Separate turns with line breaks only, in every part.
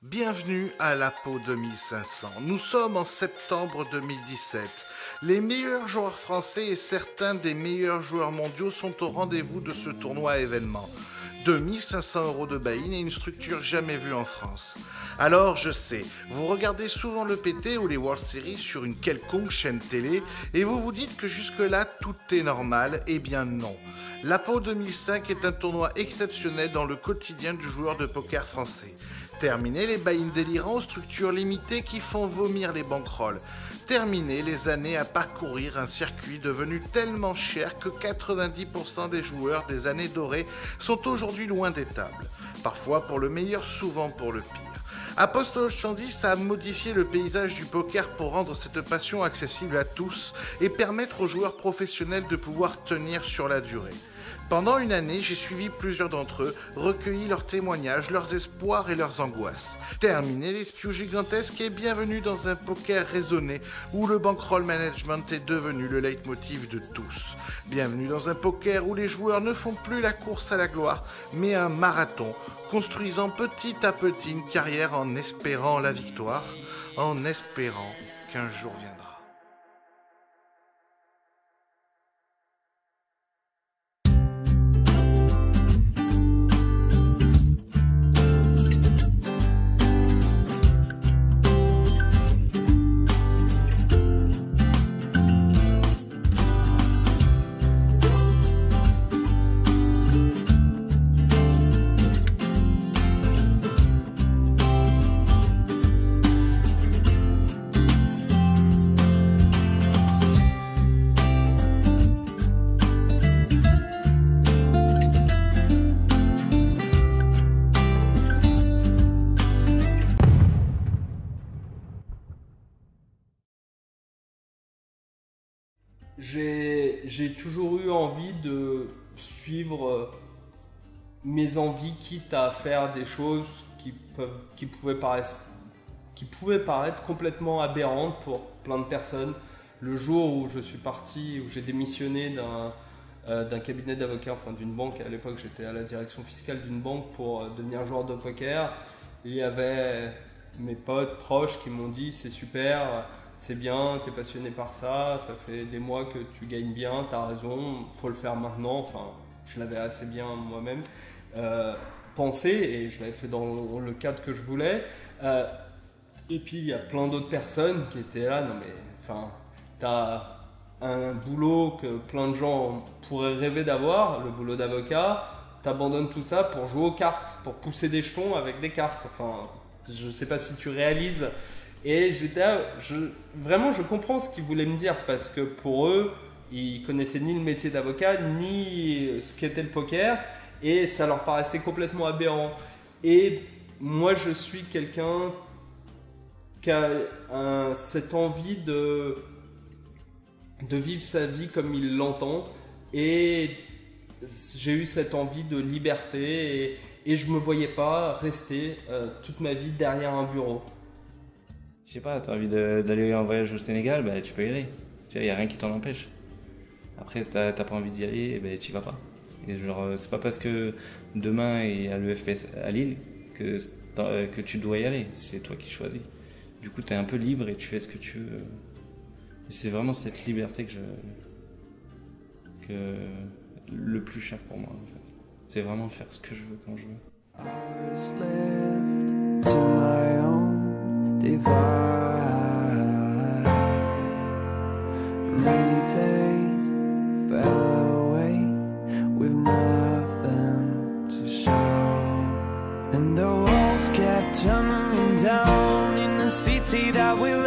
Bienvenue à la Pau 2500. Nous sommes en septembre 2017. Les meilleurs joueurs français et certains des meilleurs joueurs mondiaux sont au rendez-vous de ce tournoi événement. 2500 € de buy-in et une structure jamais vue en France. Alors je sais, vous regardez souvent le PT ou les World Series sur une quelconque chaîne télé et vous vous dites que jusque-là tout est normal. Eh bien non. La Pau 2005 est un tournoi exceptionnel dans le quotidien du joueur de poker français. Terminé les buy-in délirants aux structures limitées qui font vomir les bankrolls. Terminé les années à parcourir un circuit devenu tellement cher que 90% des joueurs des années dorées sont aujourd'hui loin des tables. Parfois pour le meilleur, souvent pour le pire. Apostolo 110 a modifié le paysage du poker pour rendre cette passion accessible à tous et permettre aux joueurs professionnels de pouvoir tenir sur la durée. Pendant une année, j'ai suivi plusieurs d'entre eux, recueilli leurs témoignages, leurs espoirs et leurs angoisses. Terminé les spious gigantesques et bienvenue dans un poker raisonné où le bankroll management est devenu le leitmotiv de tous. Bienvenue dans un poker où les joueurs ne font plus la course à la gloire, mais un marathon, construisant petit à petit une carrière en espérant la victoire, en espérant qu'un jour viendra.
J'ai toujours eu envie de suivre mes envies, quitte à faire des choses qui pouvaient paraître complètement aberrantes pour plein de personnes. Le jour où je suis parti, où j'ai démissionné d'un cabinet d'avocats, enfin d'une banque, à l'époque j'étais à la direction fiscale d'une banque pour devenir joueur de poker, il y avait mes potes proches qui m'ont dit c'est super, c'est bien, tu es passionné par ça, ça fait des mois que tu gagnes bien, tu as raison, faut le faire maintenant. Enfin, je l'avais assez bien moi-même pensé et je l'avais fait dans le cadre que je voulais. Et puis il y a plein d'autres personnes qui étaient là, non mais enfin, tu as un boulot que plein de gens pourraient rêver d'avoir, le boulot d'avocat, tu abandonnes tout ça pour jouer aux cartes, pour pousser des jetons avec des cartes. Enfin, je ne sais pas si tu réalises. Et vraiment, je comprends ce qu'ils voulaient me dire parce que pour eux, ils connaissaient ni le métier d'avocat, ni ce qu'était le poker et ça leur paraissait complètement aberrant. Et moi, je suis quelqu'un qui a cette envie de vivre sa vie comme il l'entend et j'ai eu cette envie de liberté et je ne me voyais pas rester toute ma vie derrière un bureau.
Je sais pas, t'as envie d'aller en voyage au Sénégal, bah tu peux y aller. Tu vois, y a rien qui t'en empêche. Après, t'as pas envie d'y aller, bah t'y vas pas. Et genre, c'est pas parce que demain il y a le FPS à Lille que tu dois y aller. C'est toi qui choisis. Du coup, t'es un peu libre et tu fais ce que tu veux. Et c'est vraiment cette liberté que le plus cher pour moi, en fait. C'est vraiment faire ce que je veux quand je veux.
Devices. Rainy days fell away with nothing to show, and the walls kept tumbling down in the city that we love.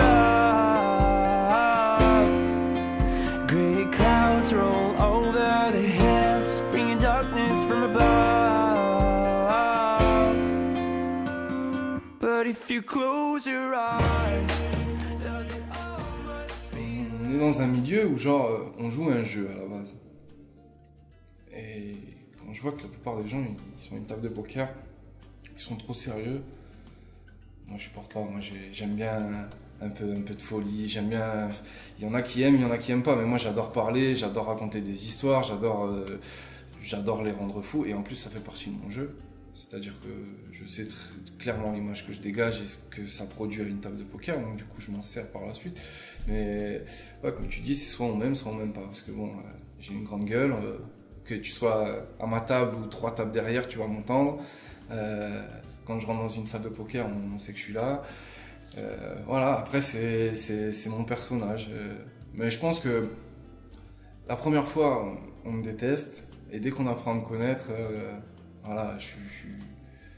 Grey clouds roll over the hills, bringing darkness from above. But if you close your eyes, does it almost feel...
On est dans un milieu où genre on joue à un jeu à la base. Et quand je vois que la plupart des gens ils sont à une table de poker, ils sont trop sérieux, moi je supporte pas. Moi j'aime bien un peu de folie, j'aime bien. Il y en a qui aiment, il y en a qui aiment pas, mais moi j'adore parler, j'adore raconter des histoires, j'adore les rendre fous et en plus ça fait partie de mon jeu. C'est-à-dire que je sais clairement l'image que je dégage et ce que ça produit à une table de poker, donc du coup je m'en sers par la suite. Mais ouais, comme tu dis, c'est soit on m'aime pas, parce que bon, j'ai une grande gueule, que tu sois à ma table ou 3 tables derrière, tu vas m'entendre. Quand je rentre dans une salle de poker, on sait que je suis là. Voilà, après c'est mon personnage. Mais je pense que la première fois, on me déteste, et dès qu'on apprend à me connaître, voilà,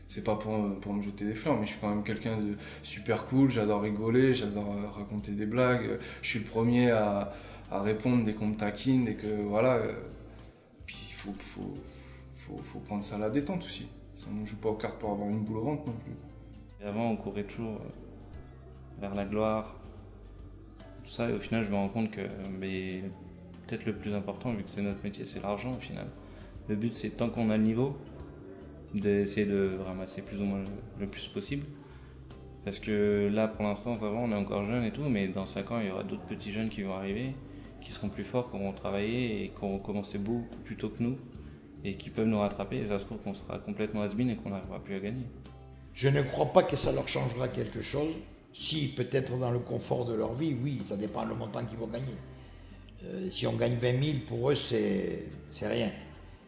c'est pas pour me jeter des fleurs, mais je suis quand même quelqu'un de super cool, j'adore rigoler, j'adore raconter des blagues, je suis le premier à répondre dès qu'on me taquine, dès que voilà. Puis il faut prendre ça à la détente aussi. On ne joue pas aux cartes pour avoir une boule au ventre non plus.
Et avant, on courait toujours vers la gloire, tout ça, et au final, je me rends compte que peut-être le plus important, vu que c'est notre métier, c'est l'argent au final. Le but, c'est tant qu'on a le niveau, d'essayer de ramasser plus ou moins le plus possible. Parce que là, pour l'instant, ça va, on est encore jeunes et tout, mais dans 5 ans, il y aura d'autres petits jeunes qui vont arriver, qui seront plus forts, qui auront travaillé et qui auront commencé beaucoup plus tôt que nous, et qui peuvent nous rattraper, et ça se trouve qu'on sera complètement has-been et qu'on n'arrivera plus à gagner.
Je ne crois pas que ça leur changera quelque chose. Si, peut-être dans le confort de leur vie, oui, ça dépend du montant qu'ils vont gagner. Si on gagne 20 000, pour eux, c'est rien.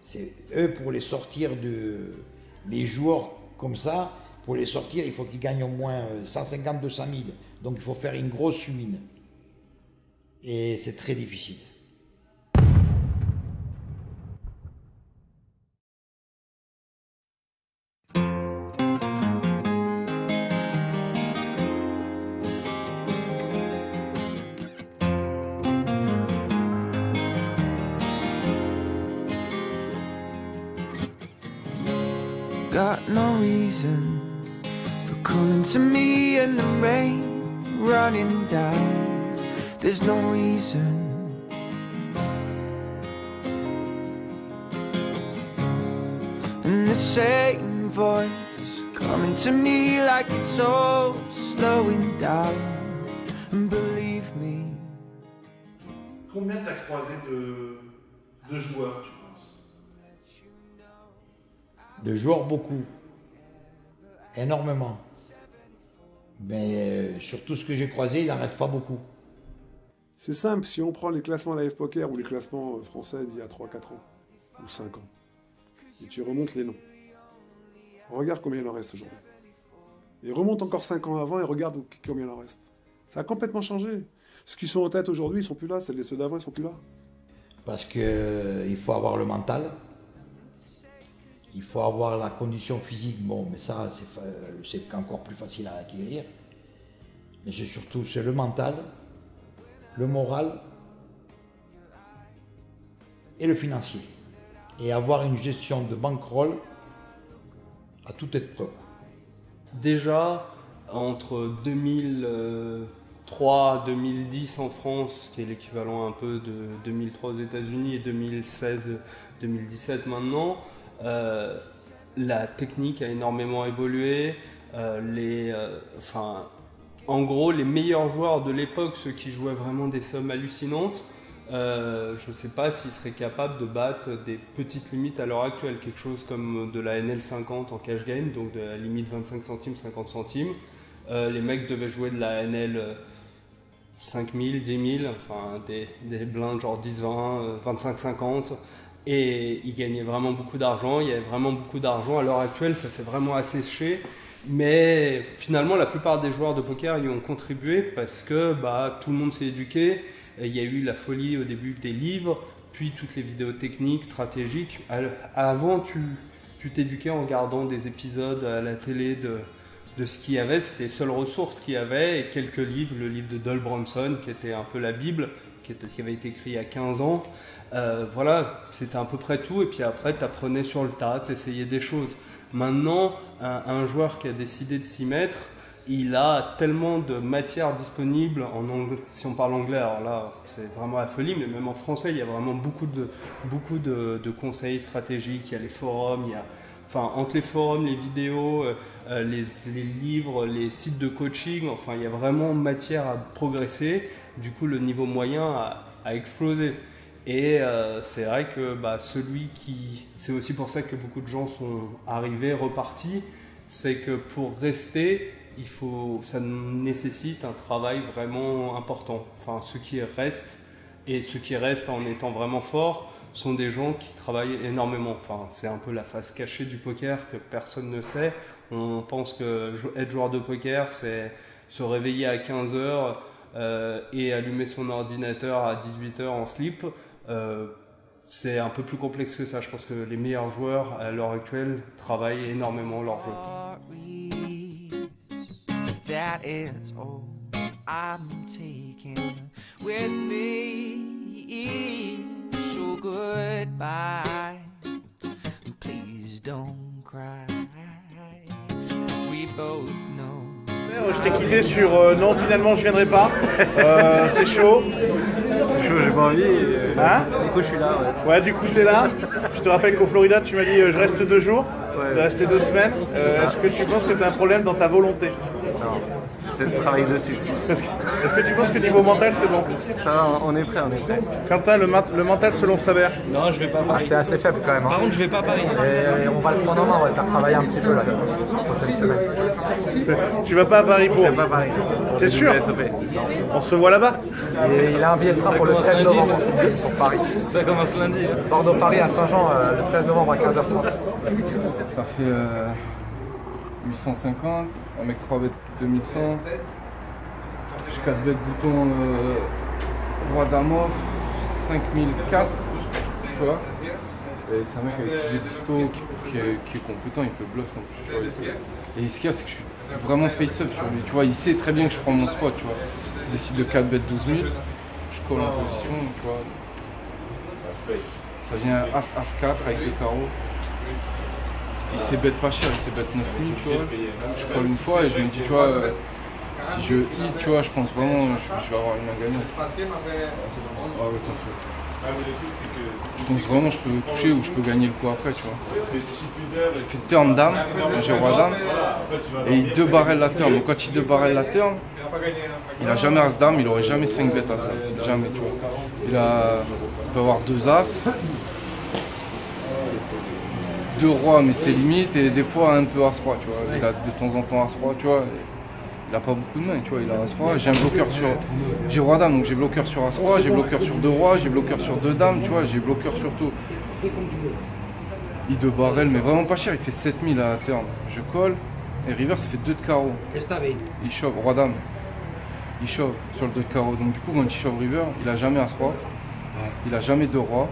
C'est eux, pour les sortir les joueurs comme ça, pour les sortir, il faut qu'ils gagnent au moins 150 200 000. Donc il faut faire une grosse mine. Et c'est très difficile.
Got no reason for coming to me in the rain, running down. There's no reason. And the same voice coming to me like it's all slowing down. And believe me.
Combien t'as croisé de joueurs, tu penses?
De joueurs, beaucoup. Énormément. Mais sur tout ce que j'ai croisé, il n'en reste pas beaucoup.
C'est simple, si on prend les classements Live Poker ou les classements français d'il y a 3-4 ans, ou 5 ans, et tu remontes les noms, regarde combien il en reste aujourd'hui. Et remonte encore 5 ans avant et regarde combien il en reste. Ça a complètement changé. Ceux qui sont en tête aujourd'hui, ils ne sont plus là, ceux d'avant, ils ne sont plus là. Parce
qu'il faut avoir le mental. Il faut avoir la condition physique, bon, mais ça, c'est encore plus facile à acquérir. Mais c'est le mental, le moral et le financier. Et avoir une gestion de bankroll à toute épreuve.
Déjà, entre 2003 et 2010 en France, qui est l'équivalent un peu de 2003 aux États-Unis, et 2016-2017 maintenant, la technique a énormément évolué. En gros, les meilleurs joueurs de l'époque, ceux qui jouaient vraiment des sommes hallucinantes, je ne sais pas s'ils seraient capables de battre des petites limites à l'heure actuelle, quelque chose comme de la NL 50 en cash game, donc de la limite 25 centimes, 50 centimes. Les mecs devaient jouer de la NL 5000, 10 000, enfin des blindes genre 10, 20, 25, 50. Et ils gagnaient vraiment beaucoup d'argent, il y avait vraiment beaucoup d'argent. À l'heure actuelle, ça s'est vraiment asséché. Mais finalement, la plupart des joueurs de poker y ont contribué parce que tout le monde s'est éduqué. Il y a eu la folie au début des livres, puis toutes les vidéos techniques, stratégiques. Avant, tu t'éduquais en regardant des épisodes à la télé de ce qu'il y avait. C'était les seules ressources qu'il y avait. Et quelques livres, le livre de Doll Bronson, qui était un peu la Bible, qui avait été écrit il y a 15 ans. Voilà, c'était à peu près tout. Et puis après, tu apprenais sur le tas, tu essayais des choses. Maintenant, un joueur qui a décidé de s'y mettre, il a tellement de matière disponible en anglais. Si on parle anglais, alors là, c'est vraiment la folie, mais même en français, il y a vraiment beaucoup de conseils stratégiques. Il y a les forums, entre les forums, les vidéos, les livres, les sites de coaching, il y a vraiment matière à progresser. Du coup, le niveau moyen a explosé. Et c'est vrai que celui qui... C'est aussi pour ça que beaucoup de gens sont arrivés, repartis. C'est que pour rester, ça nécessite un travail vraiment important. Enfin, ceux qui restent en étant vraiment forts sont des gens qui travaillent énormément. Enfin, c'est un peu la face cachée du poker que personne ne sait. On pense que être joueur de poker, c'est se réveiller à 15h et allumer son ordinateur à 18h en slip. C'est un peu plus complexe que ça. Je pense que les meilleurs joueurs à l'heure actuelle travaillent énormément leur jeu.
That is all I'm taking with me. So goodbye. Please don't cry. We both know.
Je t'ai quitté sur non, finalement je viendrai pas. C'est chaud.
C'est chaud, j'ai pas envie.
Hein?
Du coup, je suis là.
Ouais, du coup t'es là. Je te rappelle qu'au Florida, tu m'as dit je reste 2 jours.
Ouais.
Tu es resté 2 semaines. Est-ce que tu penses que tu as un problème dans ta volonté?
Non, j'essaie de travailler dessus.
Est-ce que tu penses que niveau mental c'est bon?
Ça va, on est prêt.
Quentin, le mental selon Saber?
Non, je vais pas à Paris.
C'est assez faible quand même.
Par contre, je vais pas à Paris.
Et on va le prendre en main, on va le faire travailler un petit peu là, la prochaine semaine.
Tu vas pas à Paris pour?
Je vais pas à Paris.
C'est sûr? On se voit là-bas?
Et il a un billet de train pour le 13 novembre pour Paris.
Ça commence lundi.
Bordeaux-Paris à Saint-Jean le 13 novembre à 15h30.
Ça fait 850, avec 3 bêtes 2100. J'ai 4 bêtes bouton roi dame off, 5004, tu vois. Et c'est un mec avec qui j'ai pisto, qui est compétent, il peut bluff en plus, tu vois. Et ce qu'il y a, c'est que je suis vraiment face-up sur lui, tu vois. Il sait très bien que je prends mon spot, tu vois. Il décide de 4 bêtes 12 000, je colle en position, tu vois. Ça vient As-As-4 avec le carreau. Il s'est bête pas cher, il s'est bête 9 000, tu vois. Je colle une fois et je me dis, tu vois, si je hit, tu vois, je pense vraiment je vais avoir une main gagnante. Ah ouais, je pense vraiment je peux toucher ou je peux gagner le coup après, tu vois. Ça fait turn dame, j'ai roi dame, et il 2 barrel la turn. Donc quand il 2 barrel la turn, il a jamais as dame, il aurait jamais 5 bêtes as dame, jamais, tu vois. Il peut avoir 2 as. 2 rois, mais c'est limite, et des fois un peu as-roi, tu vois. Il a de temps en temps as-roi, tu vois. Il a pas beaucoup de mains, tu vois. Il a as-roi. J'ai un bloqueur sur. J'ai roi-dame, donc j'ai bloqueur sur as-roi, j'ai bloqueur sur 2 rois, j'ai bloqueur sur 2 dames, tu vois. J'ai bloqueur sur tout. Il 2 barrel, mais vraiment pas cher, il fait 7000 à la turn. Je colle, et river, ça fait 2 de carreau. Il chauffe, roi-dame. Il chauffe sur le 2 de carreau. Donc du coup, quand il chauffe river, il a jamais as-roi. Il a jamais 2 rois.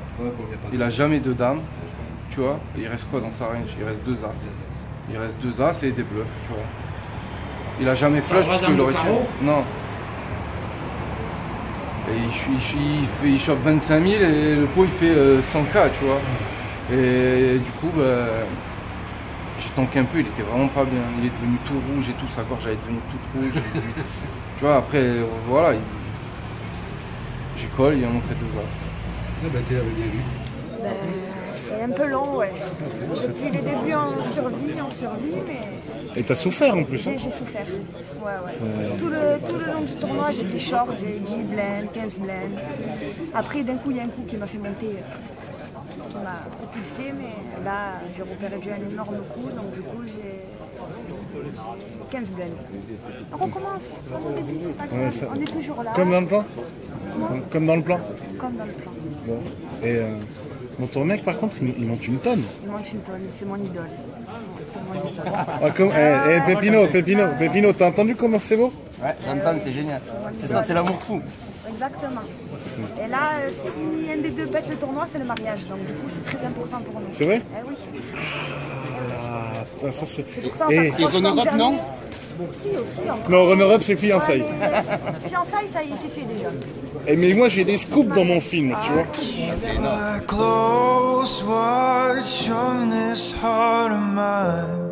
Il a jamais 2 dames. Tu vois, et il reste quoi dans sa range? Il reste 2 as. Il reste 2 as et des bluffs, tu vois. Il a jamais flush parce qu'il aurait tiré. Non. Et il chope 25 000 et le pot il fait 100K, tu vois. Et du coup, j'ai tanké un peu, il était vraiment pas bien. Il est devenu tout rouge et tout, sa gorge elle est devenue toute rouge. Tu vois, après, voilà. J'ai call, il a montré 2 as.
Tu l'avais bien vu.
C'est un peu long, ouais. Depuis les débuts en survie, mais...
Et t'as souffert en plus.
J'ai souffert, ouais. Tout le long du tournoi, j'étais short, j'ai 10 blinds, 15 blinds. Après, d'un coup, il y a un coup qui m'a fait monter, qui m'a propulsé, mais là, j'ai repéré déjà un énorme coup, donc du coup, j'ai 15 blinds. Donc on commence, comme au début, c'est pas grave, on est toujours là.
Comme dans le plan? Comme dans le plan?
Comme dans le plan.
Bon. Et bon, ton mec, par contre, il monte une tonne.
Il monte une tonne, c'est mon idole.
Pépino, t'as entendu comment c'est beau?
Ouais, Lantan, c'est génial. C'est ça, c'est l'amour fou.
Exactement. Et là, si un des 2 bête le tournoi, c'est le mariage. Donc du coup, c'est très important pour nous.
C'est vrai?
Eh oui.
Ah, ça c'est...
C'est pour ça qu'on s'approche comme jamais. Non, si, aussi. Encore.
Non, runner-up, c'est fiançailles.
Ouais, fiançailles, ça y est, c'est fait déjà.
Et mais moi, j'ai des scoops dans mon film, tu vois.
C'est énorme. Close watch on this heart of mine.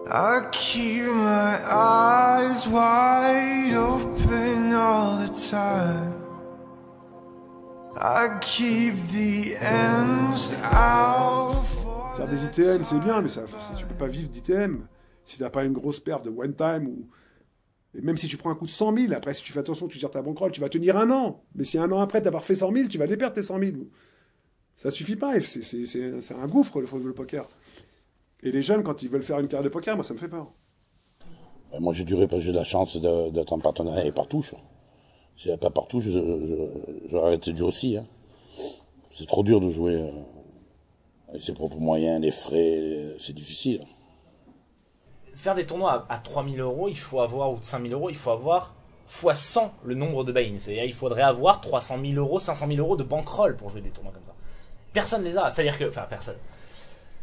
I keep my eyes wide open all the time. I keep the ends out.
Faire des ITM, c'est bien, mais tu peux pas vivre d'ITM si t'as pas une grosse perf de one time ou Et même si tu prends un coup de 100 000, après, si tu fais attention, tu gères ta bankroll, tu vas tenir 1 an. Mais si 1 an après, t'avoir fait 100 000, tu vas les perdre tes 100 000. Ça suffit pas. C'est un gouffre, le poker. Et les jeunes, quand ils veulent faire une carrière de poker, moi, ça me fait peur.
Moi, j'ai de la chance d'être en partenariat avec Partouche. S'il n'y a pas Partouche, j'aurais arrêté de jouer aussi. Hein. C'est trop dur de jouer avec ses propres moyens, les frais, c'est difficile.
Faire des tournois à 3 000 €, il faut avoir, ou de 5 000 €, il faut avoir fois 100 le nombre de buy-in. C'est-à-dire il faudrait avoir 300 000 €, 500 000 € de bankroll pour jouer des tournois comme ça. Personne les a. C'est-à-dire que... Enfin, personne.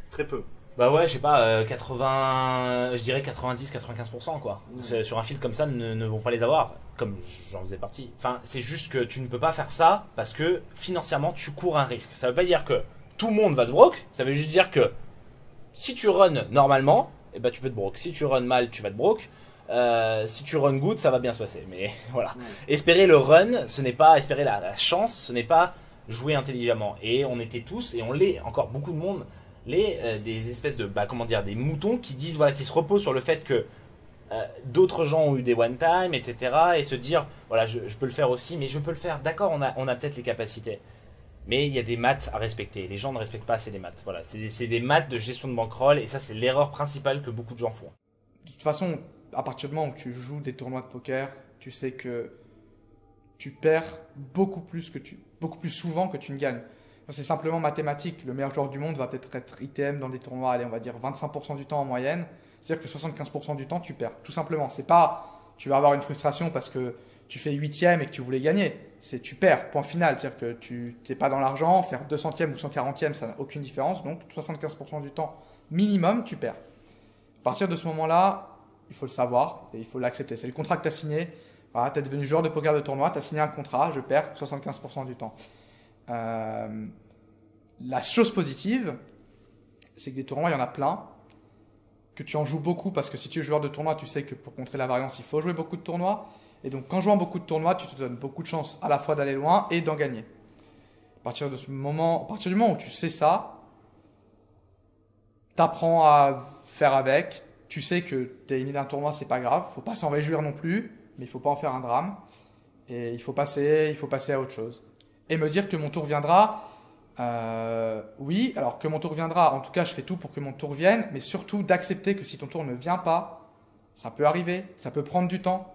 Très peu.
Bah ouais, je sais pas, 80, je dirais 90-95% quoi. Sur un fil comme ça ne vont pas les avoir, comme j'en faisais partie. Enfin, c'est juste que tu ne peux pas faire ça parce que financièrement tu cours un risque. Ça veut pas dire que tout le monde va se broke, ça veut juste dire que si tu runs normalement, eh ben tu peux te broke. Si tu runs mal, tu vas te broke. Si tu runs good, ça va bien se passer. Mais voilà. Espérer le run, ce n'est pas espérer la chance, ce n'est pas jouer intelligemment. Et on était tous, et on l'est encore beaucoup de monde, des espèces de des moutons qui disent voilà, qui se reposent sur le fait que d'autres gens ont eu des one time, etc. et se dire voilà, je peux le faire aussi, mais je peux le faire, d'accord, on a peut-être les capacités, mais il y a des maths à respecter. Les gens ne respectent pas assez les maths. Voilà, c'est des maths de gestion de bankroll, et ça c'est l'erreur principale que beaucoup de gens font.
De toute façon, à partir du moment où tu joues des tournois de poker, tu sais que tu perds beaucoup plus souvent que tu ne gagnes. C'est simplement mathématique. Le meilleur joueur du monde va peut-être être ITM dans des tournois, allez, on va dire 25% du temps en moyenne. C'est-à-dire que 75% du temps, tu perds. Tout simplement. C'est pas tu vas avoir une frustration parce que tu fais 8e et que tu voulais gagner. C'est tu perds, point final. C'est-à-dire que tu n'es pas dans l'argent. Faire 200e ou 140e, ça n'a aucune différence. Donc 75% du temps minimum, tu perds. À partir de ce moment-là, il faut le savoir et il faut l'accepter. C'est le contrat que tu as signé. Voilà, tu es devenu joueur de poker de tournoi, tu as signé un contrat, je perds 75% du temps. La chose positive, c'est que des tournois, il y en a plein, que tu en joues beaucoup parce que si tu es joueur de tournoi, tu sais que pour contrer la variance, il faut jouer beaucoup de tournois. Et donc, en jouant beaucoup de tournois, tu te donnes beaucoup de chances à la fois d'aller loin et d'en gagner. À partir du moment où tu sais ça, tu apprends à faire avec. Tu sais que tu es éliminé d'un tournoi, c'est pas grave. Il ne faut pas s'en réjouir non plus, mais il ne faut pas en faire un drame. Et il faut passer à autre chose. Et me dire que mon tour viendra, oui, alors que mon tour viendra, en tout cas je fais tout pour que mon tour vienne, mais surtout d'accepter que si ton tour ne vient pas, ça peut arriver, ça peut prendre du temps,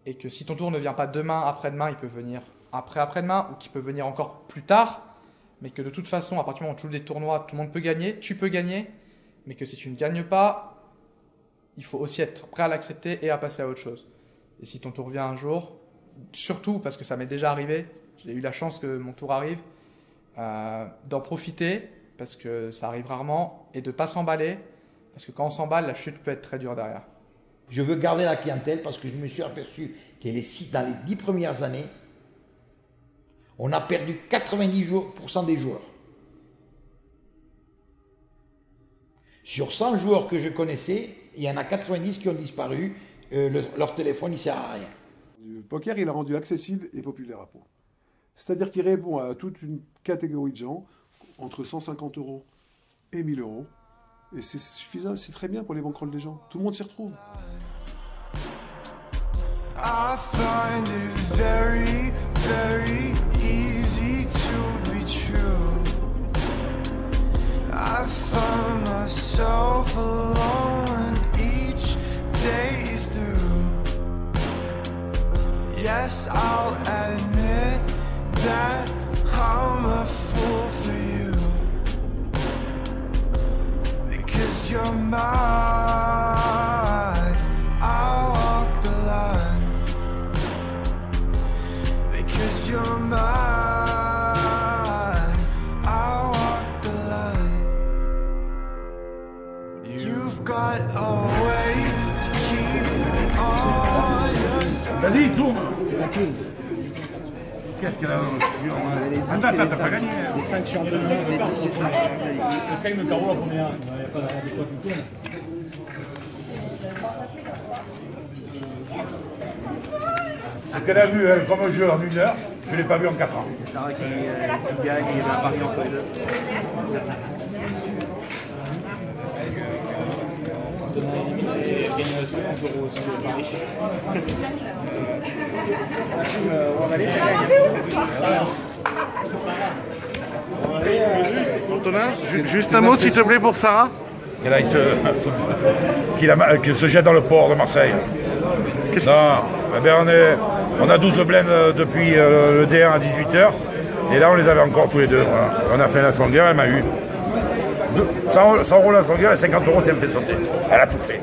et que si ton tour ne vient pas demain, après-demain, il peut venir après-demain, ou qu'il peut venir encore plus tard, mais que de toute façon, à partir du moment où tu joues des tournois, tout le monde peut gagner, tu peux gagner, mais que si tu ne gagnes pas, il faut aussi être prêt à l'accepter et à passer à autre chose. Et si ton tour vient un jour, surtout parce que ça m'est déjà arrivé, j'ai eu la chance que mon tour arrive, d'en profiter parce que ça arrive rarement et de ne pas s'emballer parce que quand on s'emballe, la chute peut être très dure derrière.
Je veux garder la clientèle parce que je me suis aperçu que dans les 10 premières années, on a perdu 90% des joueurs. Sur 100 joueurs que je connaissais, il y en a 90 qui ont disparu, leur téléphone ne sert à rien.
Le poker, il a rendu accessible et populaire à Pau. C'est-à-dire qu'il répond à toute une catégorie de gens, entre 150 € et 1000 €. Et c'est suffisant, c'est très bien pour les bankrolls des gens. Tout le monde s'y retrouve.
I find it very, very easy to be true. I find myself alone each day is through. Yes, I'll admit that I'm a fool for you, because you're mine. I walk the line, because you're mine. I walk the line. You've got a way to keep me on your side.
Vas-y, tourne. Qu'est-ce qu'elle a Attends, t'as pas gagné. Les 5 championnats, les 10 Essaye de carreau la première. Il n'y a pas de quoi tout tourne. Ce qu'elle a vu comme jeu en 1 heure, je ne l'ai pas vu en 4 ans.
C'est Sarah qui gagne et la partie entre les deux.
Éliminé
gagne 50 € aussi de Paris. On va aller, ça gagne.
Antonin, juste un mot s'il te plaît pour Sarah.
Qu'il se jette dans le port de Marseille. Non, eh bien on a 12 blends depuis le D1 à 18h. Et là, on les avait encore tous les deux. Voilà. On a fait la longueur, elle m'a eu 100 € la longueur et 50 € si elle me fait sauter. Elle a tout fait.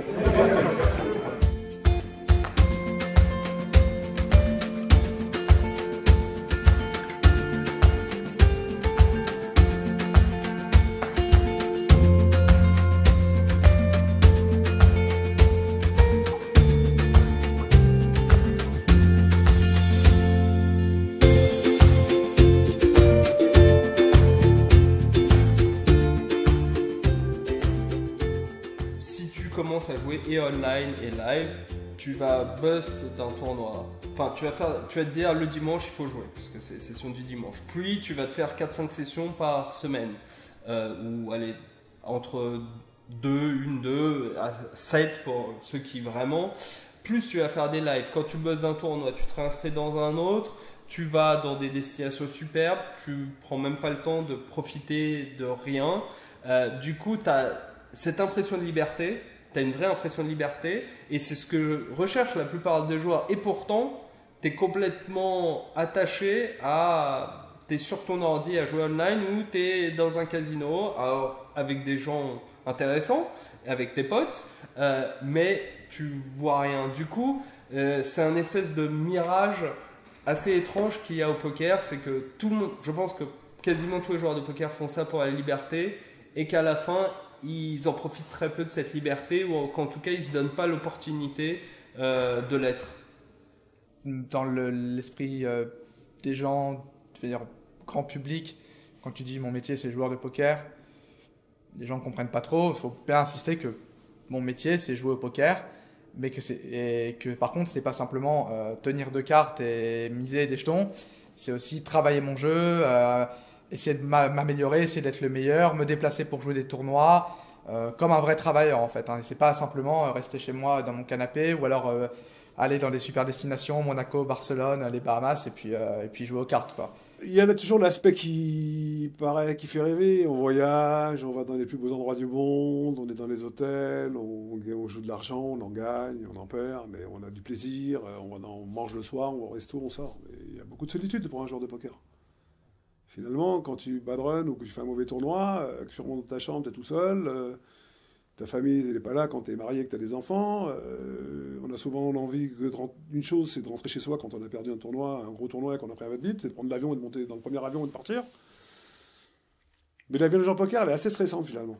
À jouer et online et live, tu vas bust d'un tournoi. Enfin, tu vas te dire le dimanche il faut jouer parce que c'est session du dimanche. Puis tu vas te faire 4-5 sessions par semaine ou aller entre 2 à 7 pour ceux qui vraiment. Plus tu vas faire des lives. Quand tu bosses d'un tournoi, tu te réinscris dans un autre. Tu vas dans des destinations superbes. Tu prends même pas le temps de profiter de rien. Du coup, tu as cette impression de liberté. Tu as une vraie impression de liberté et c'est ce que recherchent la plupart des joueurs. Et pourtant, tu es complètement attaché à... Tu es sur ton ordi à jouer online ou tu es dans un casino avec des gens intéressants, avec tes potes, mais tu vois rien. Du coup, c'est un espèce de mirage assez étrange qu'il y a au poker. C'est que tout le monde, je pense que quasiment tous les joueurs de poker font ça pour la liberté et qu'à la fin, ils en profitent très peu de cette liberté ou qu'en tout cas ils ne se donnent pas l'opportunité de l'être.
Dans l'esprit des gens, je veux dire, grand public, quand tu dis mon métier c'est joueur de poker, les gens ne comprennent pas trop. Il faut bien insister que mon métier c'est jouer au poker, mais que par contre c'est pas simplement tenir deux cartes et miser des jetons, c'est aussi travailler mon jeu, essayer de m'améliorer, essayer d'être le meilleur, me déplacer pour jouer des tournois, comme un vrai travailleur en fait. Hein. C'est pas simplement rester chez moi dans mon canapé ou alors aller dans des super destinations, Monaco, Barcelone, les Bahamas et puis jouer aux cartes quoi.
Il y a toujours l'aspect qui fait rêver. On voyage, on va dans les plus beaux endroits du monde, on est dans les hôtels, on joue de l'argent, on en gagne, on en perd, mais on a du plaisir, on mange le soir, on va au resto, on sort. Mais il y a beaucoup de solitude pour un joueur de poker. Finalement, quand tu bad run ou que tu fais un mauvais tournoi, que tu remontes dans ta chambre, tu es tout seul, ta famille n'est pas là quand tu es marié et que tu as des enfants. On a souvent l'envie d'une chose, c'est de rentrer chez soi quand on a perdu un tournoi, un gros tournoi et qu'on a pris un vite, c'est de prendre l'avion et de monter dans le premier avion et de partir. Mais la vie de joueur de poker, elle est assez stressante finalement.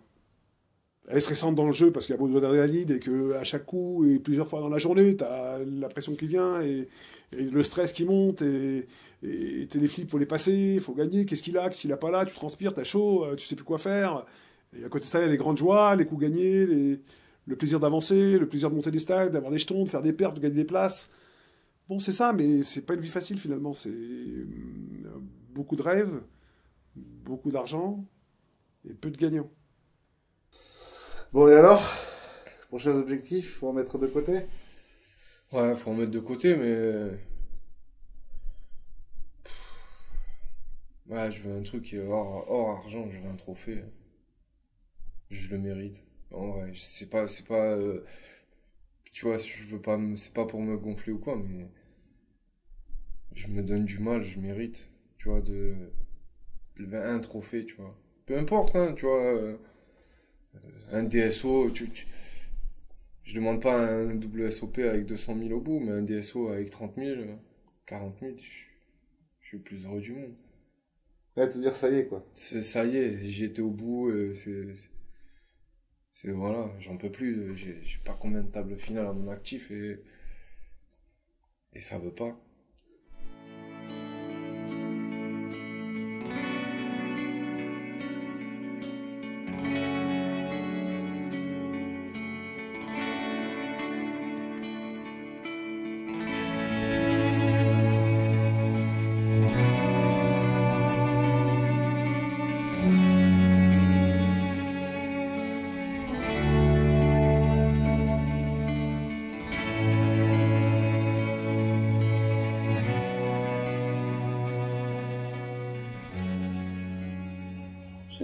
Elle est stressante dans le jeu parce qu'il y a beaucoup d'adrénaline et qu'à chaque coup et plusieurs fois dans la journée, tu as la pression qui vient et le stress qui monte et t'as des flips, il faut les passer, il faut gagner, qu'est-ce qu'il a a pas là, tu transpires, t'as chaud, tu sais plus quoi faire. Et à côté de ça, il y a les grandes joies, les coups gagnés, le plaisir d'avancer, le plaisir de monter des stacks, d'avoir des jetons, de faire des perfs, de gagner des places. Bon, c'est ça, mais c'est pas une vie facile finalement. C'est beaucoup de rêves, beaucoup d'argent et peu de gagnants.
Bon, et alors, prochains objectifs, faut en mettre de côté?
Ouais, faut en mettre de côté, mais... Ouais, je veux un truc hors argent, je veux un trophée. Je le mérite. En vrai, c'est pas, tu vois, je veux pas, c'est pas pour me gonfler ou quoi, mais je me donne du mal, je mérite, tu vois, de un trophée, tu vois. Peu importe, hein, tu vois, un DSO, je demande pas un WSOP avec 200 000 au bout, mais un DSO avec 30 000, 40 000, je suis le plus heureux du monde.
Ouais, te dire ça y est, quoi.
Ça y est, j'y étais au bout, voilà, j'en peux plus, j'ai pas combien de tables finales à mon actif et ça veut pas.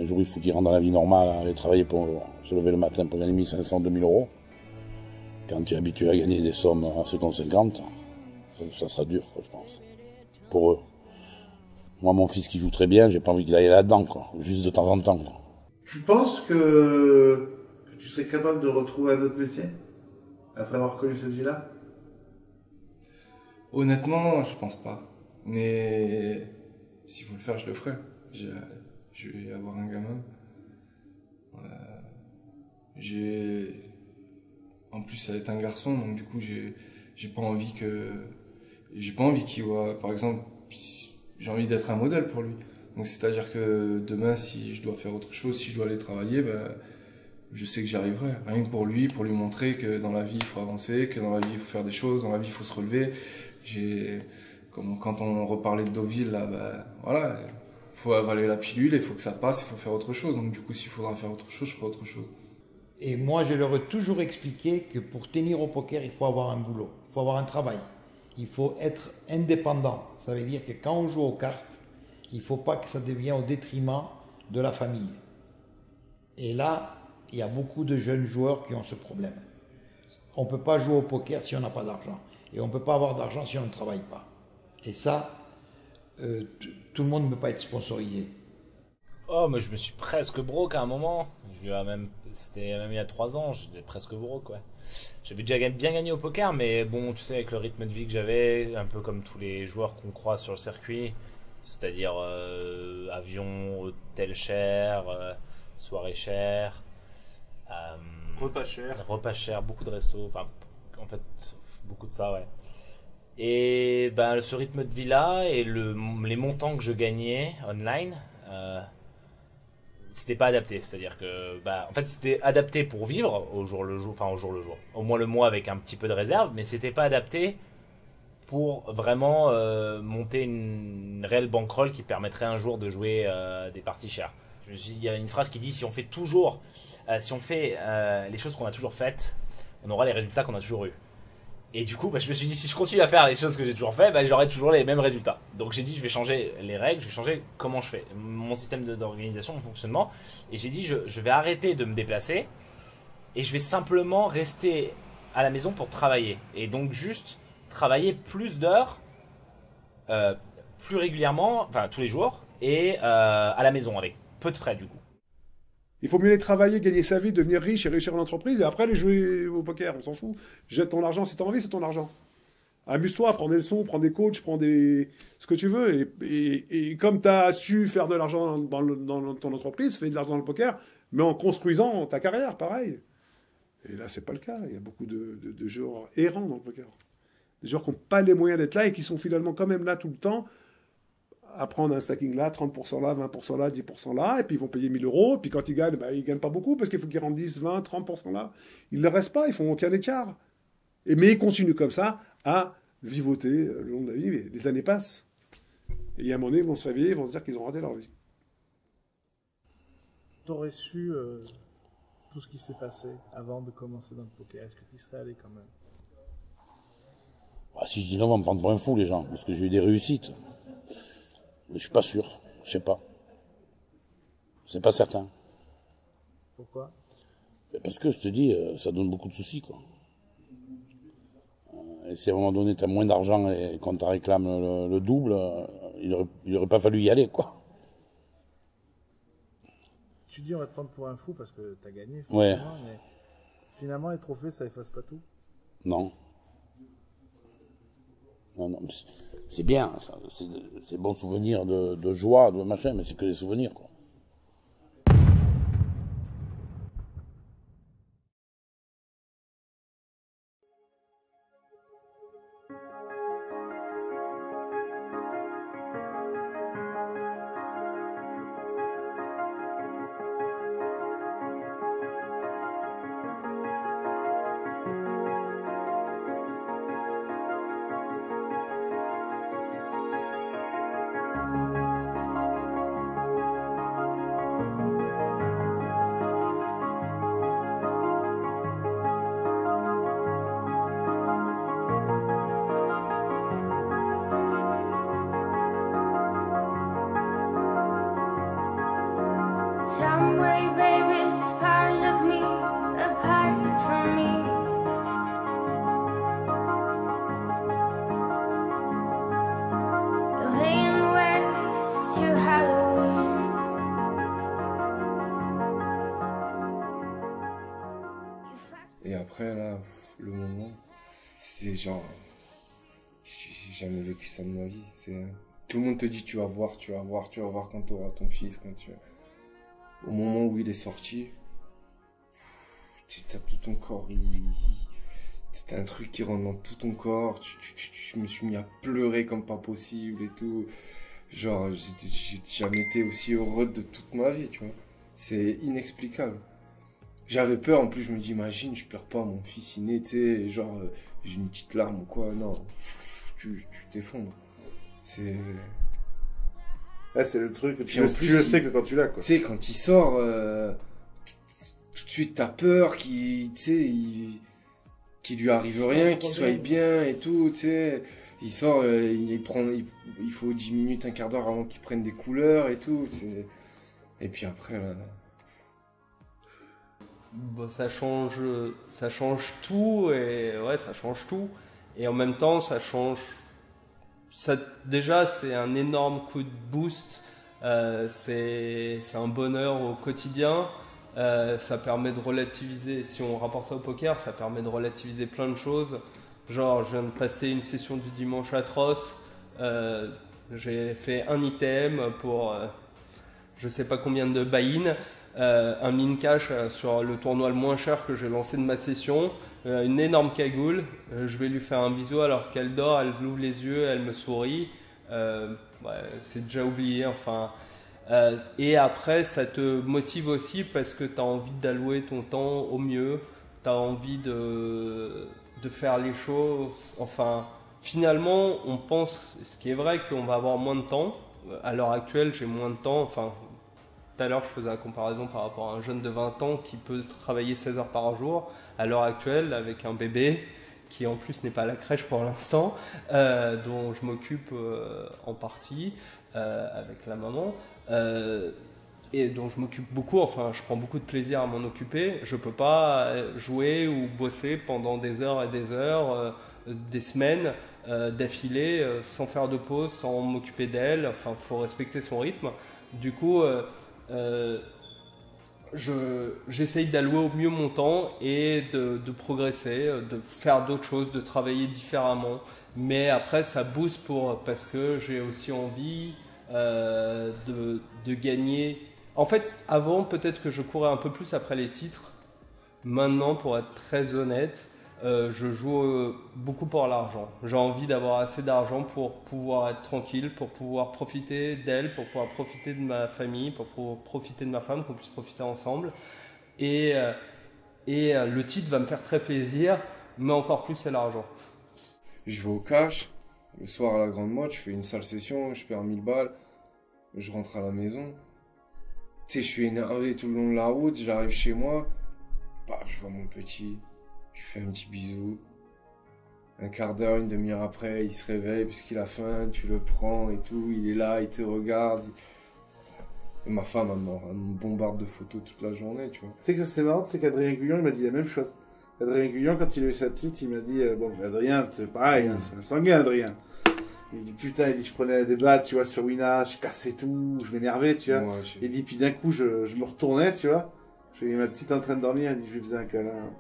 jour où il faut qu'il rentre dans la vie normale, aller travailler pour se lever le matin pour gagner 1500, 2000 euros, quand tu es habitué à gagner des sommes assez conséquentes, ça sera dur, quoi, je pense, pour eux. Moi, mon fils qui joue très bien, j'ai pas envie qu'il aille là-dedans, quoi, juste de temps en temps, quoi.
Tu penses que tu serais capable de retrouver un autre métier après avoir connu cette vie-là?
Honnêtement, je pense pas. Mais s'il faut le faire, je le ferai. Je vais avoir un gamin. En plus, ça va être un garçon, donc du coup, j'ai pas envie qu'il voit. Par exemple, j'ai envie d'être un modèle pour lui. Donc c'est-à-dire que demain, si je dois faire autre chose, si je dois aller travailler, je sais que j'y arriverai. Rien que pour lui montrer que dans la vie, il faut avancer, que dans la vie, il faut faire des choses, dans la vie, il faut se relever. Comme quand on reparlait de Deauville, là, voilà, il faut avaler la pilule, il faut que ça passe, il faut faire autre chose. Donc du coup, s'il faudra faire autre chose, je ferai autre chose.
Et moi, je leur ai toujours expliqué que pour tenir au poker, il faut avoir un boulot, il faut avoir un travail. Il faut être indépendant. Ça veut dire que quand on joue aux cartes, il ne faut pas que ça devienne au détriment de la famille. Et là, il y a beaucoup de jeunes joueurs qui ont ce problème. On ne peut pas jouer au poker si on n'a pas d'argent. Et on ne peut pas avoir d'argent si on ne travaille pas. Et ça, tout le monde ne peut pas être sponsorisé.
Oh, mais je me suis presque broke à un moment. C'était même il y a 3 ans, j'étais presque broke, ouais. J'avais déjà bien gagné au poker, mais bon, tu sais, avec le rythme de vie que j'avais, un peu comme tous les joueurs qu'on croise sur le circuit, c'est-à-dire avion, hôtel cher, soirée chère, repas cher, beaucoup de restos, enfin, en fait, beaucoup de ça, ouais. Et ce rythme de vie-là et les montants que je gagnais online, c'était pas adapté. C'est-à-dire que, en fait, c'était adapté pour vivre au jour le jour, au moins le mois avec un petit peu de réserve, mais c'était pas adapté pour vraiment monter une réelle bankroll qui permettrait un jour de jouer des parties chères. Il y a une phrase qui dit si on fait les choses qu'on a toujours faites, on aura les résultats qu'on a toujours eus. Et du coup, je me suis dit, si je continue à faire les choses que j'ai toujours fait, j'aurai toujours les mêmes résultats. Donc j'ai dit, je vais changer les règles, je vais changer comment je fais, mon système d'organisation, mon fonctionnement. Et j'ai dit, je vais arrêter de me déplacer et je vais simplement rester à la maison pour travailler. Et donc juste travailler plus d'heures, plus régulièrement, enfin tous les jours, et à la maison avec peu de frais du coup.
Il faut mieux aller travailler, gagner sa vie, devenir riche et réussir en entreprise, et après aller jouer au poker, on s'en fout. Jette ton argent, si t'as envie, c'est ton argent. Amuse-toi, prends des leçons, prends des coachs, ce que tu veux. Et comme tu as su faire de l'argent dans ton entreprise, fais de l'argent dans le poker, mais en construisant ta carrière, pareil. Et là, c'est pas le cas. Il y a beaucoup de joueurs errants dans le poker. Des joueurs qui n'ont pas les moyens d'être là et qui sont finalement quand même là tout le temps, à prendre un stacking là, 30% là, 20% là, 10% là, et puis ils vont payer 1000 euros, et puis quand ils gagnent, ils gagnent pas beaucoup, parce qu'il faut qu'ils rendent 10, 20, 30% là. Ils ne restent pas, ils font aucun écart. Mais ils continuent comme ça à vivoter le long de la vie, mais les années passent. Et il y a un moment donné, ils vont se réveiller, ils vont se dire qu'ils ont raté leur vie.
Tu aurais su tout ce qui s'est passé avant de commencer dans le poker, est-ce que tu y serais allé quand même?
Si je dis non, on va me prendre pour un fou les gens, parce que j'ai eu des réussites. Mais je suis pas sûr, je sais pas. C'est pas certain.
Pourquoi?
Parce que je te dis, ça donne beaucoup de soucis, quoi. Et si à un moment donné tu as moins d'argent et qu'on te réclame le double, il aurait pas fallu y aller, quoi.
Tu dis on va te prendre pour un fou parce que tu as gagné,
ouais.
Mais finalement les trophées ça efface pas tout?
Non. Non, c'est bien, c'est bon souvenir de joie, de machin, mais c'est que des souvenirs, quoi.
Et après, là, le moment, c'était genre... J'ai jamais vécu ça de ma vie. Tout le monde te dit tu vas voir quand tu auras ton fils. Au moment où il est sorti, t'as tout ton corps, t'as un truc qui rentre dans tout ton corps. Je me suis mis à pleurer comme pas possible et tout. Genre, j'ai jamais été aussi heureux de toute ma vie, tu vois. C'est inexplicable. J'avais peur, en plus, je me dis, imagine, je pleure pas, mon fils il naît, tu sais, genre, j'ai une petite larme ou quoi. Non, tu t'effondres. C'est
le truc, tu le sais que quand tu l'as, quoi.
Tu sais, quand il sort, tout de suite, t'as peur qu'il lui arrive rien, qu'il soit bien et tout, tu sais. Il sort, il faut 10 minutes, un quart d'heure avant qu'il prenne des couleurs et tout. Et puis après, là...
Bon, ça change tout, et ouais, ça change tout. Et en même temps, ça change... déjà, c'est un énorme coup de boost. C'est un bonheur au quotidien. Ça permet de relativiser, si on rapporte ça au poker, ça permet de relativiser plein de choses. Genre, je viens de passer une session du dimanche atroce. J'ai fait un item pour je sais pas combien de buy-in, un min cash sur le tournoi le moins cher que j'ai lancé de ma session, une énorme cagoule. Je vais lui faire un bisou alors qu'elle dort, elle ouvre les yeux, elle me sourit. C'est déjà oublié, enfin. Et après, ça te motive aussi parce que tu as envie d'allouer ton temps au mieux, tu as envie de faire les choses. Enfin, finalement, on pense, ce qui est vrai, qu'on va avoir moins de temps. À l'heure actuelle, j'ai moins de temps. Enfin, tout à l'heure, je faisais la comparaison par rapport à un jeune de 20 ans qui peut travailler 16 heures par jour. À l'heure actuelle, avec un bébé qui en plus n'est pas à la crèche pour l'instant, dont je m'occupe en partie avec la maman. Et dont je m'occupe beaucoup, enfin je prends beaucoup de plaisir à m'en occuper. Je peux pas jouer ou bosser pendant des heures et des heures, des semaines d'affilée, sans faire de pause, sans m'occuper d'elle. Enfin, faut respecter son rythme. Du coup, j'essaye d'allouer au mieux mon temps et de progresser, de faire d'autres choses, de travailler différemment. Mais après, ça booste parce que j'ai aussi envie de gagner. En fait, avant, peut-être que je courais un peu plus après les titres. Maintenant, pour être très honnête, je joue beaucoup pour l'argent. J'ai envie d'avoir assez d'argent pour pouvoir être tranquille, pour pouvoir profiter d'elle, pour pouvoir profiter de ma famille, pour pouvoir profiter de ma femme, qu'on puisse profiter ensemble. Et le titre va me faire très plaisir, mais encore plus, c'est l'argent.
Je vais au cash. Le soir à la grande motte, je fais une sale session, je perds 1000 balles, je rentre à la maison. Tu sais, je suis énervé tout le long de la route, j'arrive chez moi, je vois mon petit, je lui fais un petit bisou. Un quart d'heure, une demi-heure après, il se réveille puisqu'il a faim, tu le prends et tout, il est là, il te regarde. Et ma femme, elle me bombarde de photos toute la journée, tu vois.
Tu sais que ça c'est marrant, c'est qu'Adrien Guyon, il m'a dit la même chose. Adrien Guyon, quand il a eu sa petite, il m'a dit bon, Adrien, c'est pareil, hein, c'est un sanguin, Adrien. Il dit putain, je prenais des battes, tu vois, sur Wina, je cassais tout, je m'énervais, tu vois. Ouais, il dit, puis d'un coup, je me retournais, tu vois. Je voyais ma petite en train de dormir, il dit, je lui faisais un câlin.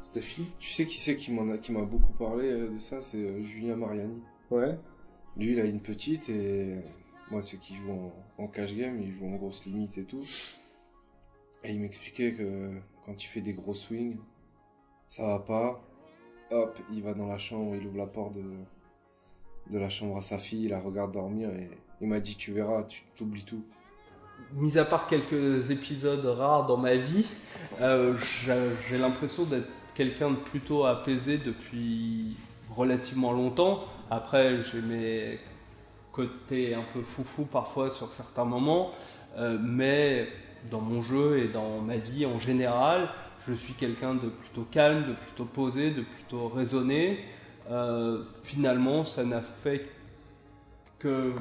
C'était fille.
Tu sais qui c'est qui m'a beaucoup parlé de ça, c'est Julien Mariani.
Ouais.
Lui, il a une petite et moi, tu sais, qui joue en cash game, il joue en grosse limite et tout. Et il m'expliquait que quand il fait des gros swings, ça va pas, hop, il va dans la chambre, il ouvre la porte de la chambre à sa fille, il la regarde dormir et il m'a dit, tu verras, tu t'oublies tout.
Mis à part quelques épisodes rares dans ma vie, j'ai l'impression d'être quelqu'un de plutôt apaisé depuis relativement longtemps. Après, j'ai mes côtés un peu foufou parfois sur certains moments, mais dans mon jeu et dans ma vie en général, je suis quelqu'un de plutôt calme, de plutôt posé, de plutôt raisonné. Finalement, ça n'a fait que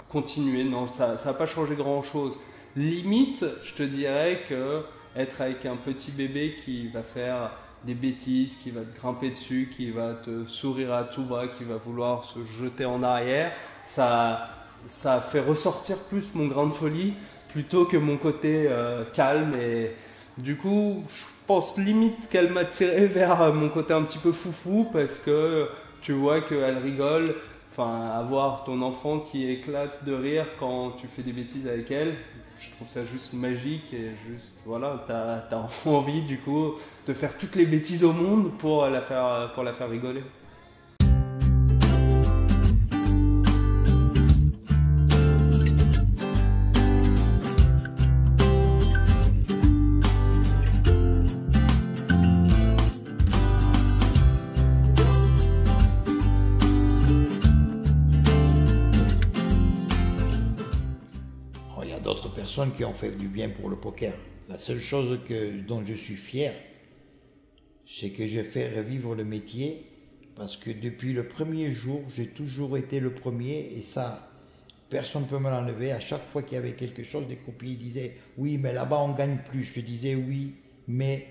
continuer. Non, ça n'a pas changé grand-chose. Limite, je te dirais que être avec un petit bébé qui va faire des bêtises, qui va te grimper dessus, qui va te sourire à tout va, qui va vouloir se jeter en arrière, ça fait ressortir plus mon grain de folie plutôt que mon côté calme. Et du coup, pense limite qu'elle m'a tiré vers mon côté un petit peu foufou parce que tu vois qu'elle rigole. Enfin, avoir ton enfant qui éclate de rire quand tu fais des bêtises avec elle, je trouve ça juste magique et juste, voilà, t'as envie du coup de faire toutes les bêtises au monde pour la faire rigoler.
D'autres personnes qui ont fait du bien pour le poker. La seule chose dont je suis fier, c'est que j'ai fait revivre le métier parce que depuis le premier jour, j'ai toujours été le premier et ça, personne ne peut me l'enlever. À chaque fois qu'il y avait quelque chose, des croupiers disaient « Oui, mais là-bas on gagne plus ». Je disais « Oui, mais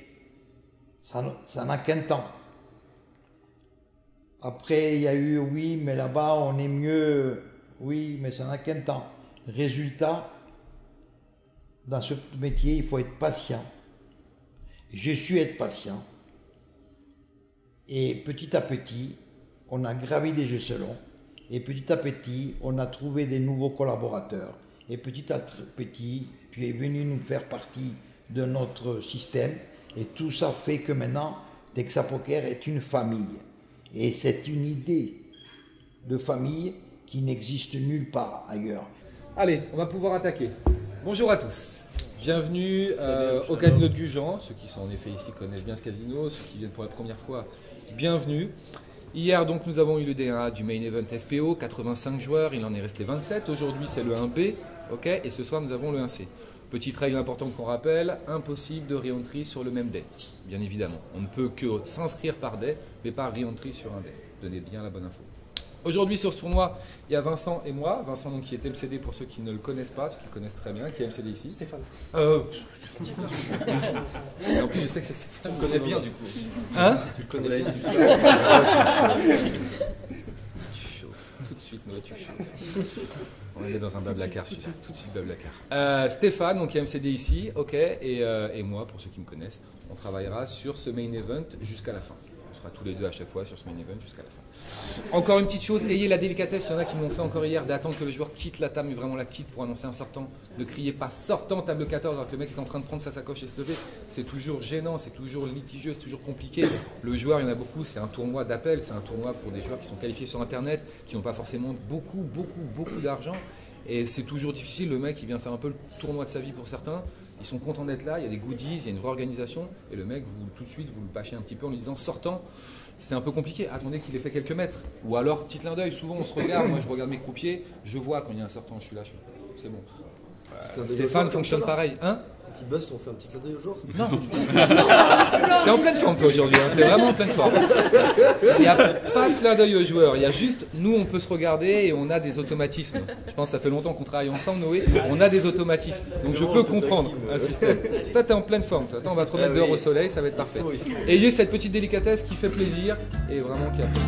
ça n'a qu'un temps ». Après, il y a eu « Oui, mais là-bas on est mieux ». Oui, mais ça n'a qu'un temps. Résultat, dans ce métier, il faut être patient. J'ai su être patient. Et petit à petit, on a gravi des échelons. Et petit à petit, on a trouvé des nouveaux collaborateurs. Et petit à petit, tu es venu nous faire partie de notre système. Et tout ça fait que maintenant, Texa Poker est une famille. Et c'est une idée de famille qui n'existe nulle part ailleurs.
Allez, on va pouvoir attaquer. Bonjour à tous, bienvenue au casino de Gujan. Ceux qui sont en effet ici connaissent bien ce casino, ceux qui viennent pour la première fois, bienvenue. Hier donc nous avons eu le D1A du Main Event FPO, 85 joueurs, il en est resté 27. Aujourd'hui c'est le 1B, ok, et ce soir nous avons le 1C. Petite règle importante qu'on rappelle, impossible de re-entry sur le même day, bien évidemment. On ne peut que s'inscrire par day, mais pas re-entry sur un day. Donnez bien la bonne info. Aujourd'hui sur ce tournoi, il y a Vincent et moi. Vincent donc, qui est MCD pour ceux qui ne le connaissent pas, ceux qui le connaissent très bien, qui est MCD ici.
Stéphane.
Et en plus je sais que c'est Stéphane.
Tu le connais bien du coup.
Hein?
Tu le connais bien.
Tout de suite, Noah, tu chauffes. On est dans un Blablacar, celui-là. Tout de suite Blablacar. Stéphane, donc qui est MCD ici, ok, et moi, pour ceux qui me connaissent, on travaillera sur ce main event jusqu'à la fin. On sera tous les deux à chaque fois sur ce main event jusqu'à la fin. Encore une petite chose, ayez la délicatesse, il y en a qui m'ont fait encore hier, d'attendre que le joueur quitte la table, mais vraiment la quitte pour annoncer un sortant. Ne criez pas sortant table 14 alors que le mec est en train de prendre sa sacoche et se lever. C'est toujours gênant, c'est toujours litigieux, c'est toujours compliqué. Le joueur, il y en a beaucoup, c'est un tournoi d'appel, c'est un tournoi pour des joueurs qui sont qualifiés sur internet, qui n'ont pas forcément beaucoup d'argent. Et c'est toujours difficile, le mec il vient faire un peu le tournoi de sa vie pour certains. Ils sont contents d'être là, il y a des goodies, il y a une vraie organisation. Et le mec, tout de suite, vous le bâchez un petit peu en lui disant sortant. C'est un peu compliqué, attendez qu'il ait fait quelques mètres. Ou alors, petit clin d'œil, souvent on se regarde, moi je regarde mes croupiers, je vois quand il y a un sortant, je suis là, c'est bon. Stéphane fonctionne pareil, hein?
Petit buzz, on fait un petit clin d'œil au jour?
Non. T'es en pleine forme toi aujourd'hui, hein. T'es vraiment en pleine forme. Il n'y a pas de clin d'œil aux joueurs, il y a juste, nous on peut se regarder et on a des automatismes. Je pense que ça fait longtemps qu'on travaille ensemble, Noé, on a des automatismes. Donc je peux comprendre un système. Toi t'es en pleine forme, toi. Attends, on va te remettre dehors au soleil, ça va être parfait. Ayez cette petite délicatesse qui fait plaisir et vraiment qui apprécie.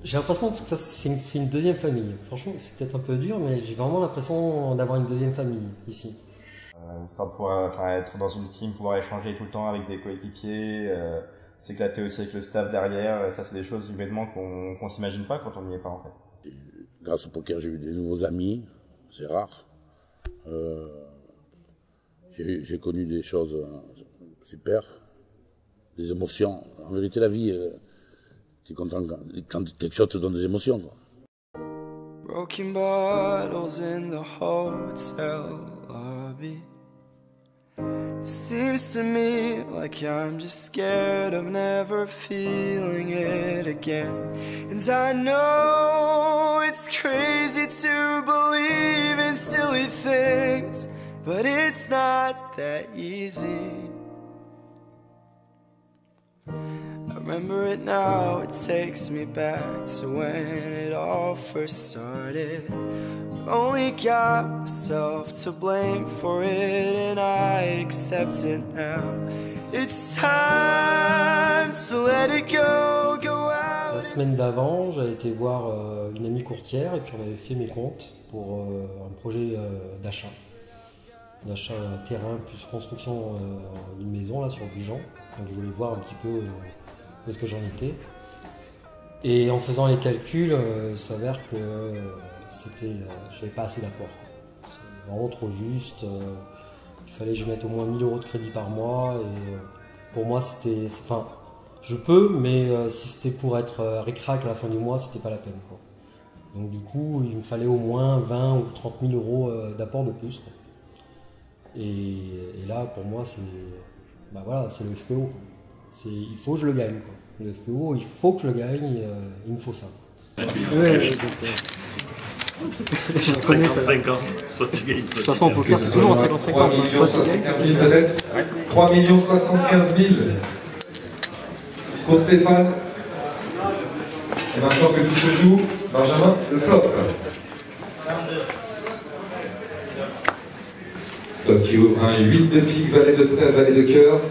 J'ai l'impression que c'est une deuxième famille. Franchement, c'est peut-être un peu dur, mais j'ai vraiment l'impression d'avoir une deuxième famille ici.
Histoire de pouvoir être dans une team, pouvoir échanger tout le temps avec des coéquipiers, s'éclater aussi avec le staff derrière, ça c'est des choses humainement qu'on s'imagine pas quand on n'y est pas en fait.
Grâce au poker, j'ai eu des nouveaux amis, c'est rare. J'ai connu des choses super, des émotions. En vérité, la vie, tu es content quand quelque chose te donne des émotions, quoi.
Broken bottles in the hotel lobby. Seems to me like I'm just scared of never feeling it again. And I know it's crazy to believe in silly things, but it's not that easy. I Remember it now, it takes me back to when it all first started. Only got myself to blame for it, and I accept it now. It's time to let it go, go out.
La semaine d'avant, j'avais été voir une amie courtière et puis on avait fait mes comptes pour un projet d'achat. D'achat terrain plus construction d'une maison là sur Gujan. Donc je voulais voir un petit peu où est-ce que j'en étais. Et en faisant les calculs, il s'avère que je n'avais pas assez d'apport. C'est vraiment trop juste. Il fallait que je mette au moins 1000 € de crédit par mois. Et pour moi, c'était. Enfin, je peux, mais si c'était pour être ric-rac à la fin du mois, c'était pas la peine, quoi. Donc du coup, il me fallait au moins 20 ou 30 000 € d'apport de plus, quoi. Et là, pour moi, c'est voilà, c'est le FPO. Il faut que je le gagne, quoi. Le FPO, il faut que je le gagne, il me faut ça.
J'ai 50-50, soit tu gagnes, soit tu gagnes.
De toute façon, au poker, c'est toujours 50-50.
3 75 000 peut-être. 3 75 000 pour Stéphane. C'est maintenant que tout se joue. Benjamin, le flop. Top qui ouvre un 8 de pique, valet de trèfle, valet de cœur.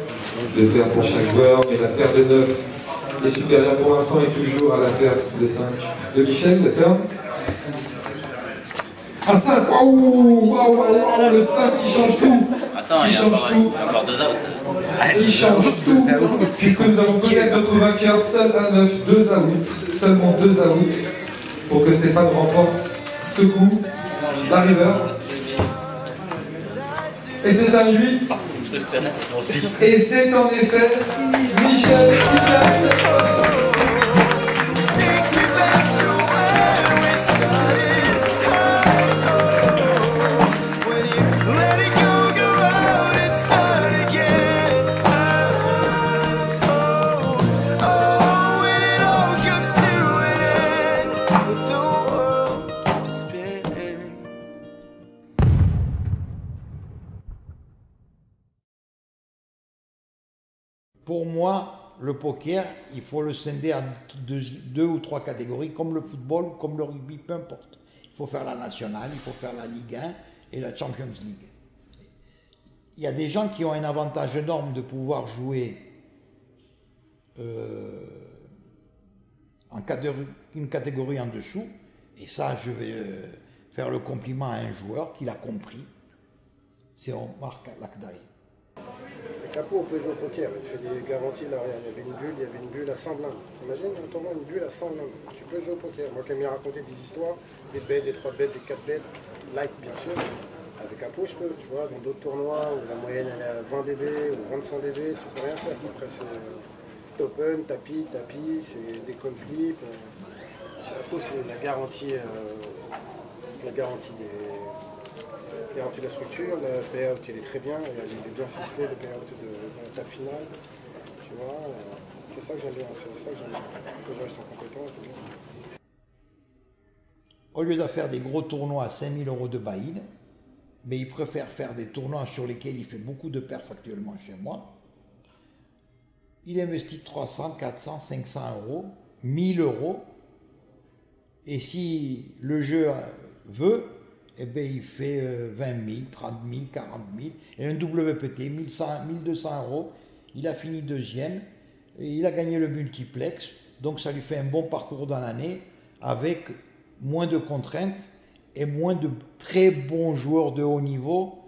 2 paires pour chaque joueur, mais la paire de 9 est supérieure pour l'instant et toujours à la paire de 5 de Michel. Le turn. Un 5, waouh, le 5 qui change tout.
Attends, il y a encore 2 outs.
Il change tout, puisque nous allons connaître notre vainqueur, seul un 9, 2 outs, seulement 2 outs, pour que Stéphane remporte ce coup, la river. Et c'est un 8, et c'est en effet Michel qui gagne.
Pour moi, le poker, il faut le scinder en 2 ou 3 catégories, comme le football, comme le rugby, peu importe. Il faut faire la nationale, il faut faire la Ligue 1 et la Champions League. Il y a des gens qui ont un avantage énorme de pouvoir jouer une catégorie en dessous, et ça, je vais faire le compliment à un joueur qui l'a compris, c'est Omar Lakhdari.
Capo, on peut jouer au poker, il te fait des garanties là, il y avait une bulle à 100 blindes. T'imagines un tournoi, une bulle à 100 blindes. Tu peux jouer au poker. Moi qui aime bien raconter des histoires, des bêtes, des 3 bêtes, des 4 bêtes, like bien sûr. Avec Capo, je peux, tu vois, dans d'autres tournois où la moyenne elle est à 20 dB ou 25 dB, tu peux rien faire. Après c'est open, tapis, c'est des coin flips. Capo, c'est la garantie de la structure, le payout il est très bien, il est bien ficelé, le payout de la table finale, tu vois, c'est ça que j'aime bien, les gens sont compétents.
Au lieu de faire des gros tournois à 5 000 € de buy-in, mais il préfère faire des tournois sur lesquels il fait beaucoup de perfs actuellement chez moi. Il investit 300, 400, 500 €, 1000 €, et si le jeu veut, eh bien, il fait 20 000, 30 000, 40 000. Et un WPT, 1200 €. Il a fini deuxième. Et il a gagné le multiplex. Donc, ça lui fait un bon parcours dans l'année avec moins de contraintes et moins de très bons joueurs de haut niveau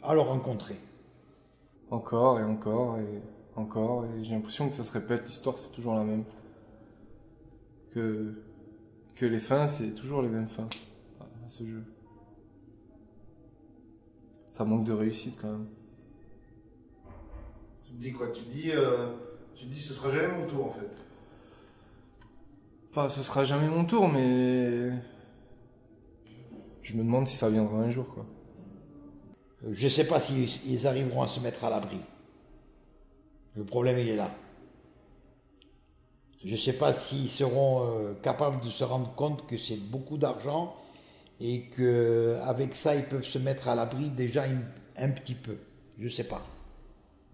à le rencontrer.
Encore et encore et encore. Et j'ai l'impression que ça se répète. L'histoire, c'est toujours la même. Que les fins, c'est toujours les mêmes fins à ce jeu. Ça manque de réussite quand même.
Tu te dis quoi? Tu te dis ce sera jamais mon tour en fait.
Enfin, ce sera jamais mon tour, mais je me demande si ça viendra un jour, quoi.
Je ne sais pas s'ils arriveront à se mettre à l'abri. Le problème, il est là. Je ne sais pas s'ils seront capables de se rendre compte que c'est beaucoup d'argent et qu'avec ça, ils peuvent se mettre à l'abri déjà un petit peu. Je ne sais pas.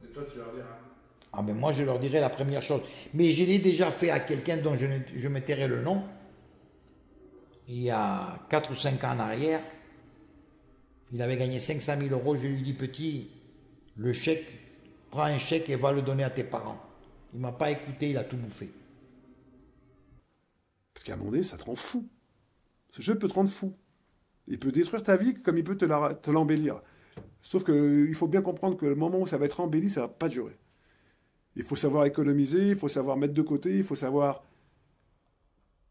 Et toi, tu vas dire, hein?
Ah ben moi, je leur dirais la première chose. Mais je l'ai déjà fait à quelqu'un dont je me tairai le nom. Il y a 4 ou 5 ans en arrière. Il avait gagné 500 000 €. Je lui dis, petit, le chèque, prends un chèque et va le donner à tes parents. Il ne m'a pas écouté, il a tout bouffé.
Parce qu'à un moment donné, ça te rend fou. Ce jeu peut te rendre fou. Il peut détruire ta vie comme il peut te l'embellir. Sauf qu'il faut bien comprendre que le moment où ça va être embelli, ça ne va pas durer. Il faut savoir économiser, il faut savoir mettre de côté, il faut savoir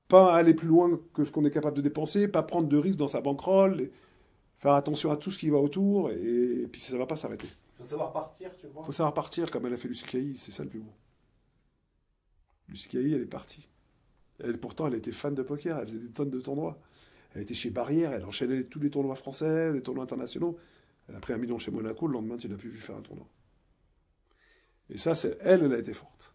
pas aller plus loin que ce qu'on est capable de dépenser, pas prendre de risques dans sa bankroll, faire attention à tout ce qui va autour, et puis ça ne va pas s'arrêter.
Il faut savoir partir, tu vois.
Il faut savoir partir comme elle a fait Lucie Cailly, c'est ça le plus beau. Lucie Cailly, elle est partie. Pourtant, elle était fan de poker, elle faisait des tonnes de tournois. Elle était chez Barrière, elle enchaînait tous les tournois français, les tournois internationaux. Elle a pris 1 million chez Monaco, le lendemain, tu n'as plus vu faire un tournoi. Et ça, c'est elle a été forte.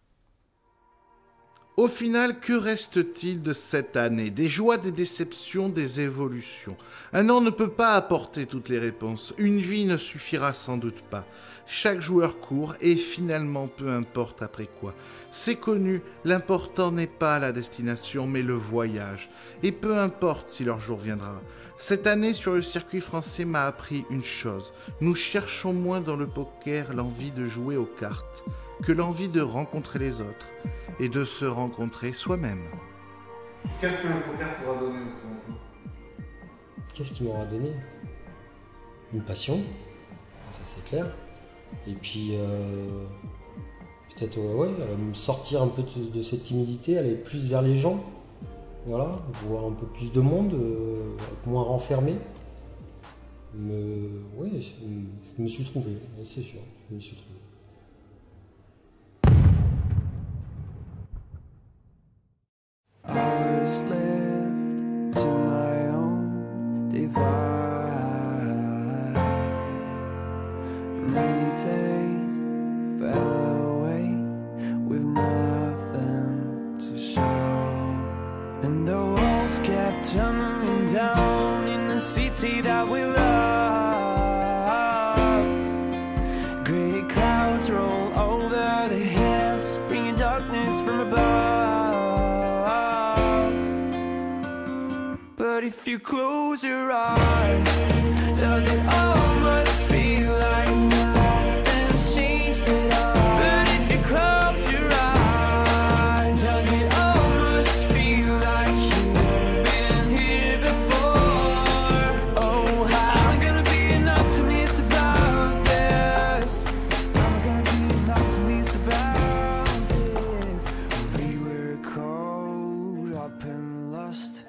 Au final, que reste-t-il de cette année? Des joies, des déceptions, des évolutions. Un an ne peut pas apporter toutes les réponses. Une vie ne suffira sans doute pas. Chaque joueur court et finalement, peu importe après quoi. C'est connu, l'important n'est pas la destination mais le voyage. Et peu importe si leur jour viendra. Cette année sur le circuit français m'a appris une chose. Nous cherchons moins dans le poker l'envie de jouer aux cartes que l'envie de rencontrer les autres et de se rencontrer soi-même.
Qu'est-ce que le poker t'aura donné?
Qu'est-ce qu'il m'aura donné? Une passion, ça c'est clair. Et puis peut-être me sortir un peu de cette timidité, aller plus vers les gens. Voilà, voir un peu plus de monde, être moins renfermé. Mais oui, je me suis trouvé, c'est sûr, je me suis trouvé.
Hours left to my own devices. Many days fell away with nothing to show. And the walls kept tumbling down in the city that we love. Grey clouds roll over the hills, bringing darkness from above. But if you close your eyes, does it almost feel like nothing changed at all? But if you close your eyes, does it almost feel like you've been here before? Oh, I'm gonna be an optimist about this. I'm gonna be an optimist about this. We were caught up in lust